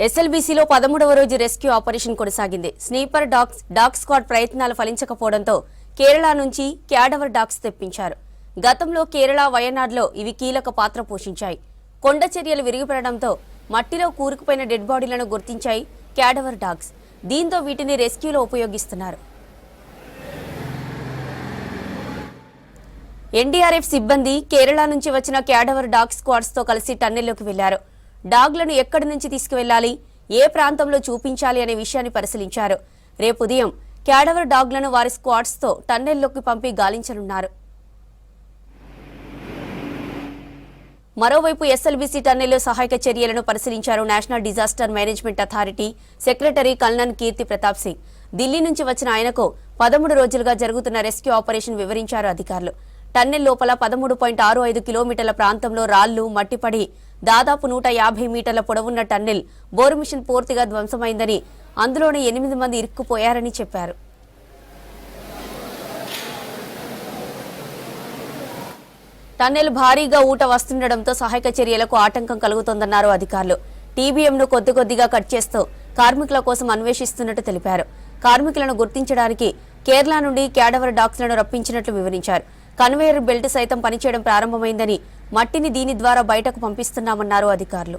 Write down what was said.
ఎస్ఎల్బీసీలో 13వ రోజు rescue operation కొనసాగింది. Sniffer dog squad ప్రయత్నాలు ఫలించకపోవడంతో కేరళ నుంచి క్యాడవర్ డాగ్స్ తెప్పించారు. గతంలో కేరళ, వయనాడ్లో ఇవి కీలక పాత్ర పోషించాయి. కొండ చర్యలు విరిగిపడడంతో మట్టిలో కూరుకుపోయిన డెడ్ బాడీలను గుర్తించాయి క్యాడవర్ డాగ్స్. దీంతో వీటిని రెస్క్యూలో ఉపయోగిస్తున్నారు. ఎన్డీఆర్ఎఫ్ సిబ్బంది కేరళ నుంచి వచ్చిన క్యాడవర్ డాగ్ స్క్వాడ్స్ తో కలిసి టన్నెల్లోకి వెళ్లారు. డాగ్లను ఎక్కడి నుంచి తీసుకువెళ్లాలి, ఏ ప్రాంతంలో చూపించాలి అనే విషయాన్ని పరిశీలించారు. రేపు ఉదయం క్యాడవర్ డాగ్లను వారి స్క్వాడ్స్ తో టన్నెల్లోకి పంపి గాలించనున్నారు. మరోవైపు ఎస్ఎల్బీసీ టన్నెల్లో సహాయక చర్యలను పరిశీలించారు national disaster management authority secretary colonel Kirti Pratap Singh. Delhi నుంచి వచ్చిన ఆయనకు 13 రోజులుగా జరుగుతున్న రెస్క్యూ ఆపరేషన్ వివరించారు అధికారులు. టన్నెల్ లోపల 13.65 కిలోమీటర్ల ప్రాంతంలో రాళ్లు, మట్టిపడి దాదాపు 150 మీటర్ల పొడవున్న టన్నెల్ బోరు మిషన్ పూర్తిగా ధ్వంసమైందని, అందులోనే 8 మంది ఇరుక్కుపోయారని చెప్పారు. టన్నెల్ భారీగా ఊట వస్తుండటంతో సహాయక చర్యలకు ఆటంకం కలుగుతోందన్నారు అధికారులు. టీబీఎంను కొద్దిగా కట్ చేస్తూ కార్మికుల కోసం అన్వేషిస్తున్నట్టు తెలిపారు. కార్మికులను గుర్తించడానికి కేరళ నుండి క్యాడవర్ డాగ్స్లను రప్పించినట్లు వివరించారు. కన్వేయర్ బెల్ట్ సైతం పనిచేయడం ప్రారంభమైందని, మట్టిని దీని ద్వారా బయటకు పంపిస్తున్నామన్నారు అధికారులు.